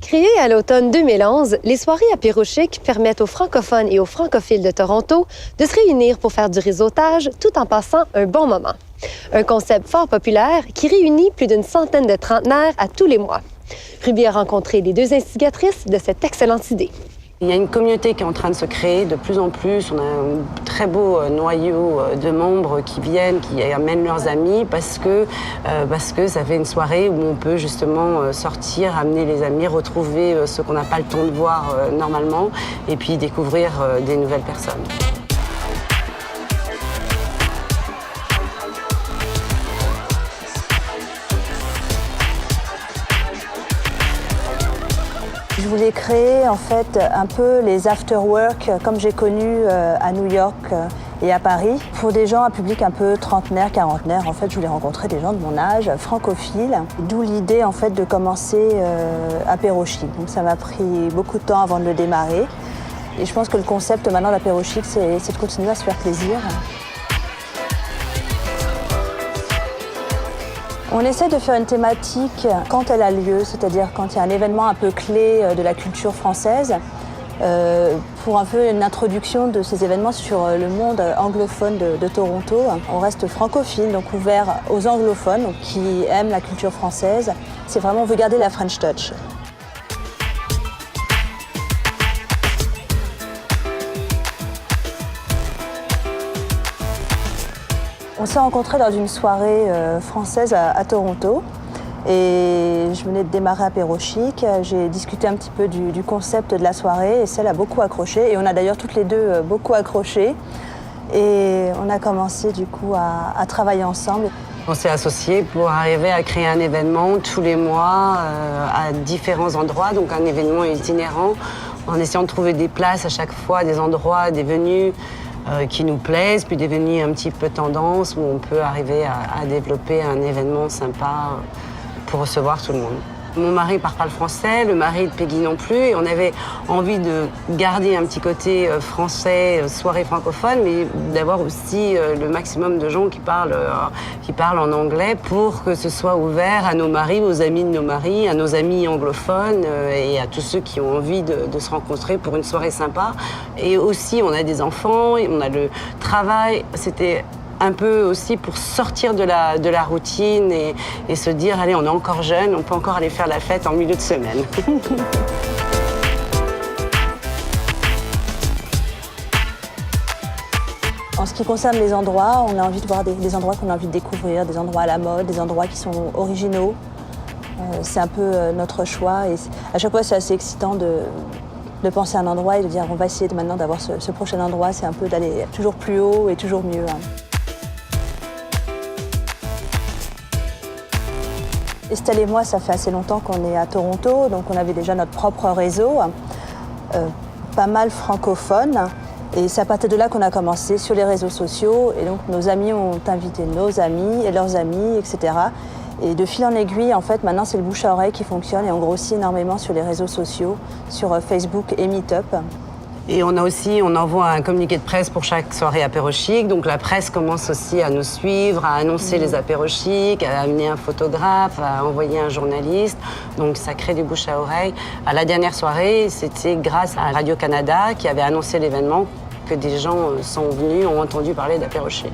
Créées à l'automne 2011, les soirées apéro chic permettent aux francophones et aux francophiles de Toronto de se réunir pour faire du réseautage tout en passant un bon moment. Un concept fort populaire qui réunit plus d'une centaine de trentenaires à tous les mois. Ruby a rencontré les deux instigatrices de cette excellente idée. Il y a une communauté qui est en train de se créer de plus en plus. On a un très beau noyau de membres qui viennent, qui amènent leurs amis parce que ça fait une soirée où on peut justement sortir, amener les amis, retrouver ceux qu'on n'a pas le temps de voir normalement et puis découvrir des nouvelles personnes. Je voulais créer en fait un peu les after-work comme j'ai connu à New York et à Paris. Pour des gens, un public un peu trentenaire, quarantenaire, en fait, je voulais rencontrer des gens de mon âge, francophiles. D'où l'idée en fait de commencer apéro chic. Donc ça m'a pris beaucoup de temps avant de le démarrer. Et je pense que le concept maintenant d'apéro chic, c'est de continuer à se faire plaisir. On essaie de faire une thématique quand elle a lieu, c'est-à-dire quand il y a un événement un peu clé de la culture française, pour un peu une introduction de ces événements sur le monde anglophone de Toronto. On reste francophile, donc ouvert aux anglophones donc qui aiment la culture française. C'est vraiment, on veut garder la French touch. On s'est rencontrés lors d'une soirée française à Toronto et je venais de démarrer apéro chic. J'ai discuté un petit peu du concept de la soirée et celle a beaucoup accroché et on a d'ailleurs toutes les deux beaucoup accroché et on a commencé du coup à travailler ensemble. On s'est associés pour arriver à créer un événement tous les mois à différents endroits, donc un événement itinérant en essayant de trouver des places à chaque fois, des endroits, des venues qui nous plaisent, puis devenir un petit peu tendance où on peut arriver à développer un événement sympa pour recevoir tout le monde. Mon mari ne parle pas le français, le mari de Peggy non plus, et on avait envie de garder un petit côté français, soirée francophone, mais d'avoir aussi le maximum de gens qui parlent en anglais pour que ce soit ouvert à nos maris, aux amis de nos maris, à nos amis anglophones et à tous ceux qui ont envie de se rencontrer pour une soirée sympa. Et aussi, on a des enfants, et on a le travail. C'était un peu aussi pour sortir de la routine et se dire, allez, on est encore jeune, on peut encore aller faire la fête en milieu de semaine. En ce qui concerne les endroits, on a envie de voir des endroits qu'on a envie de découvrir, des endroits à la mode, des endroits qui sont originaux. C'est un peu notre choix et à chaque fois c'est assez excitant de penser à un endroit et de dire on va essayer maintenant d'avoir ce prochain endroit. C'est un peu d'aller toujours plus haut et toujours mieux. Estelle et moi, ça fait assez longtemps qu'on est à Toronto, donc on avait déjà notre propre réseau, pas mal francophone. Et c'est à partir de là qu'on a commencé sur les réseaux sociaux. Et donc nos amis ont invité nos amis et leurs amis, etc. Et de fil en aiguille, en fait, maintenant c'est le bouche à oreille qui fonctionne et on grossit énormément sur les réseaux sociaux, sur Facebook et Meetup. Et on envoie un communiqué de presse pour chaque soirée apéro chic. Donc la presse commence aussi à nous suivre, à annoncer les apéros chic, à amener un photographe, à envoyer un journaliste. Donc ça crée du bouche à oreille. À la dernière soirée, c'était grâce à Radio-Canada qui avait annoncé l'événement que des gens sont venus, ont entendu parler d'apéro chic.